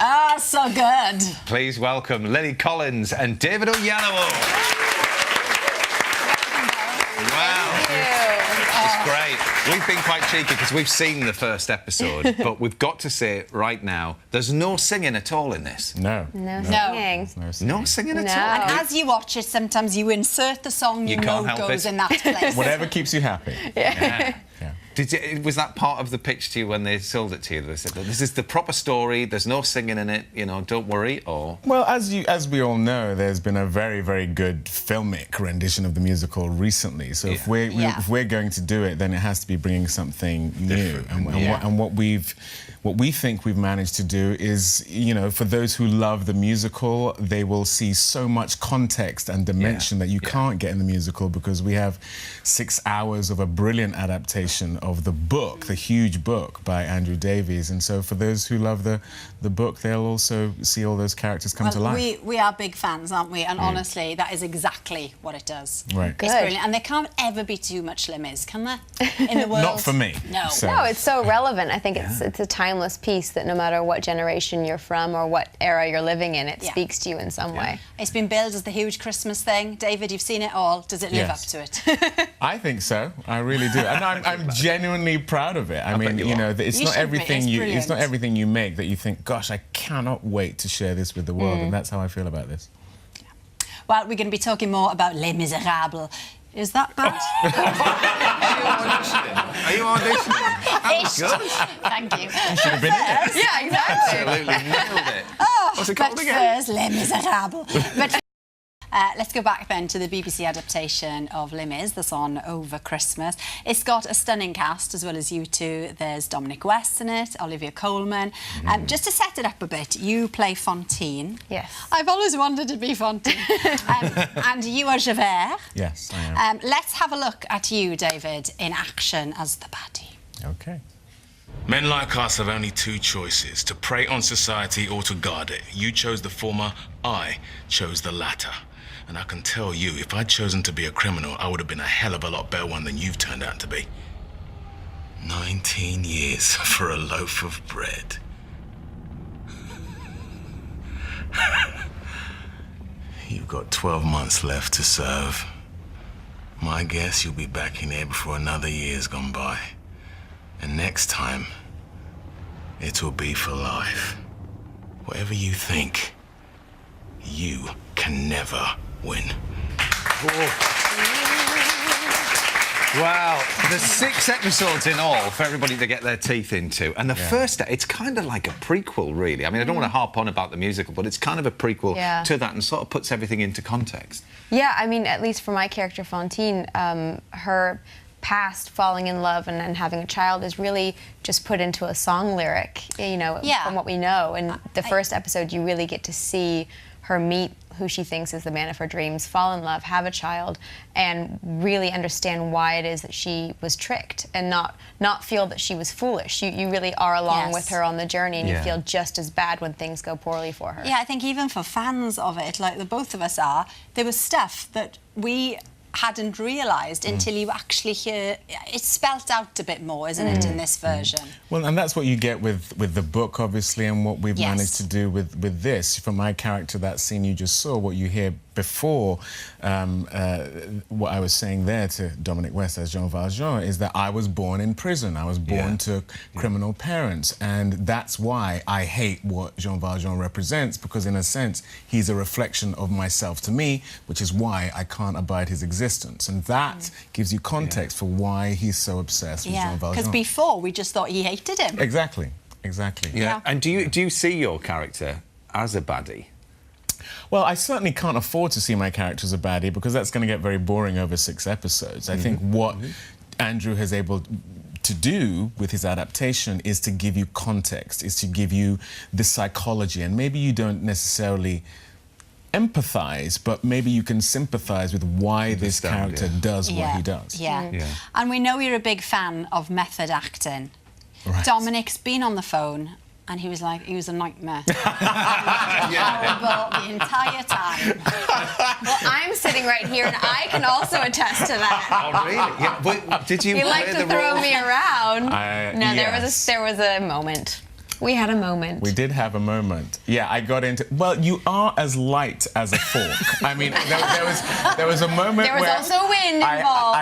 Ah, so good. Please welcome Lily Collins and David Oyelowo. It's great. We've been quite cheeky because we've seen the first episode, but we've got to say right now, there's no singing at all in this. No. No. No singing at all. And as you watch it, sometimes you insert the song you know goes in that place. Whatever keeps you happy. Yeah. Was that part of the pitch to you when they sold it to you? They said, this is the proper story, there's no singing in it, you know, don't worry, or... Well, as we all know, there's been a very, very good filmic rendition of the musical recently. So if we're going to do it, then it has to be bringing something new. And what we think we've managed to do is, you know, for those who love the musical, they will see so much context and dimension that you can't get in the musical, because we have 6 hours of a brilliant adaptation of the book, the huge book by Andrew Davies. And so for those who love the book, they'll also see all those characters come to life. We are big fans, aren't we? And honestly, that is exactly what it does. Right. It's brilliant. And there can't ever be too much Les Mis, can there? In the world? Not for me. No. No, it's so relevant. I think it's a timeless piece that no matter what generation you're from or what era you're living in, it speaks to you in some way. It's been billed as the huge Christmas thing. David, you've seen it all. Does it live up to it? I think so. I really do. And I'm genuinely proud of it. I mean, you know, it's not everything you make that you think, gosh, I cannot wait to share this with the world. And that's how I feel about this. Well, we're going to be talking more about Les Miserables. Is that bad? Are you auditioning? That was good. Thank you. You should have been in it. Yeah, exactly. Absolutely nailed it. What's it called again? First, Les Miserables. But let's go back then to the BBC adaptation of Les Mis that's on over Christmas. It's got a stunning cast as well as you two. There's Dominic West in it, Olivia Colman. Just to set it up a bit, you play Fantine. Yes. I've always wanted to be Fantine. And you are Javert. Yes, I am. Let's have a look at you, David, in action as the baddie. Okay. Men like us have only two choices, to prey on society or to guard it. You chose the former, I chose the latter. And I can tell you, if I'd chosen to be a criminal, I would have been a hell of a lot better one than you've turned out to be. 19 years for a loaf of bread. You've got 12 months left to serve. My guess you'll be back in here before another year's gone by. And next time, it'll be for life. Whatever you think, you can never win. Wow, there's 6 episodes in all for everybody to get their teeth into. And the first, it's kind of like a prequel, really. I mean, I don't want to harp on about the musical, but it's kind of a prequel to that and sort of puts everything into context. Yeah, I mean, at least for my character, Fantine, her past falling in love and having a child is really just put into a song lyric, you know, from what we know. And the first episode, you really get to see her meet who she thinks is the man of her dreams, fall in love, have a child, and really understand why it is that she was tricked and not feel that she was foolish. You really are along with her on the journey, and you feel just as bad when things go poorly for her. Yeah, I think even for fans of it, like the both of us are, there was stuff that we hadn't realised until you actually hear it's spelt out a bit more, isn't it, in this version? Well, and that's what you get with the book, obviously, and what we've managed to do with this. For my character, that scene you just saw, what you hear before what I was saying there to Dominic West as Jean Valjean is that I was born in prison. I was born to criminal parents, and that's why I hate what Jean Valjean represents, because in a sense he's a reflection of myself to me, which is why I can't abide his existence, and that gives you context for why he's so obsessed with Jean Valjean. Because before we just thought he hated him. Exactly. Yeah. And do you see your character as a baddie? Well, I certainly can't afford to see my character as a baddie, because that's going to get very boring over 6 episodes. I think what Andrew has able to do with his adaptation is to give you context, is to give you the psychology, and maybe you don't necessarily empathize, but maybe you can sympathize with why this character does what he does. And we know you're a big fan of method acting. Right. Dominic's been on the phone and he was like, he was a nightmare. Horrible the entire time. Well, I'm sitting right here and I can also attest to that. Oh, really? Yeah. But did you He liked to throw me around. No, there was a moment. We had a moment. We did have a moment. Yeah, I got into... Well, you are as light as a fork. I mean, there was a moment there was where... also wind involved.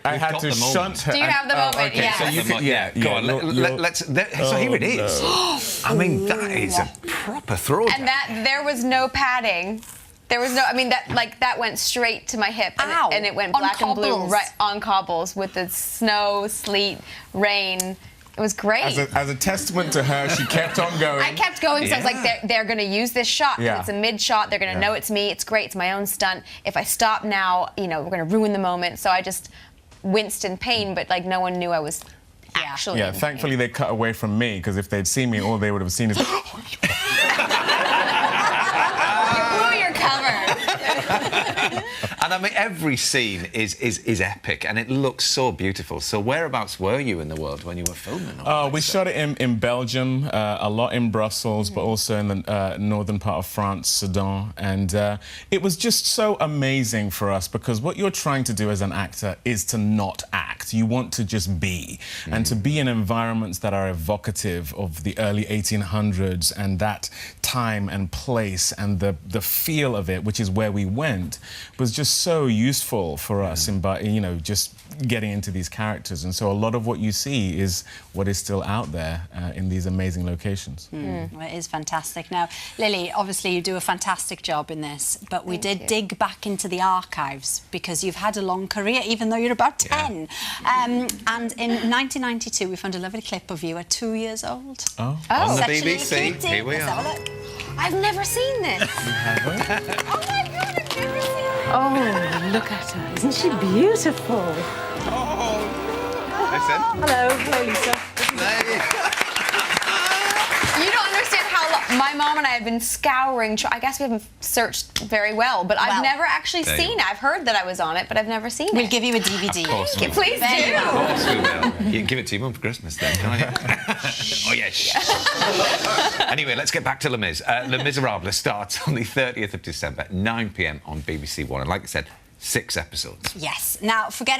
I had to shunt her. Do you have the moment? Okay, Yeah. so you could... Yeah, Go on, so here it is. I mean, that is a proper throwdown. And there was no padding. There was no, I mean, that went straight to my hip, and it went black and blue right on cobbles with the snow, sleet, rain. It was great. As a testament to her, she kept on going. I kept going, so I was like, they're going to use this shot. Yeah. It's a mid-shot. They're going to know it's me. It's great. It's my own stunt. If I stop now, you know, we're going to ruin the moment. So I just winced in pain, but, like, no one knew I was actually in thankfully they cut away from me, because if they'd seen me, all they would have seen is... And I mean, every scene is epic, and it looks so beautiful. So whereabouts were you in the world when you were filming? We shot it in Belgium, a lot in Brussels, but also in the northern part of France, Sedan. And it was just so amazing for us, because what you're trying to do as an actor is to not act. You want to just be. And to be in environments that are evocative of the early 1800s and that time and place and the feel of it, which is where we went, was just so useful for us in, you know, just getting into these characters. And so a lot of what you see is what is still out there in these amazing locations. Well, it is fantastic. Now, Lily, obviously you do a fantastic job in this, but we did dig back into the archives, because you've had a long career, even though you're about 10. And in 1992, we found a lovely clip of you at 2 years old. Oh. On the Such a BBC, little cutie. here we Let's have a are. look. I've never seen this. Oh my God, I've never seen this. Oh, look at her. Isn't she beautiful? Listen. Hello, Lisa. You don't understand how long... My mom and I have been scouring... I guess we haven't searched very well, but I've never actually seen it. I've heard that I was on it, but I've never seen it. We'll give you a DVD. Of course we will. Please do. Of course we will. You can give it to your mum for Christmas then, can't you? Oh, yes. Anyway, let's get back to Les Mis. Les Miserables starts on the 30th of December, 9 p.m. on BBC One. And like I said, 6 episodes. Yes. Now, forget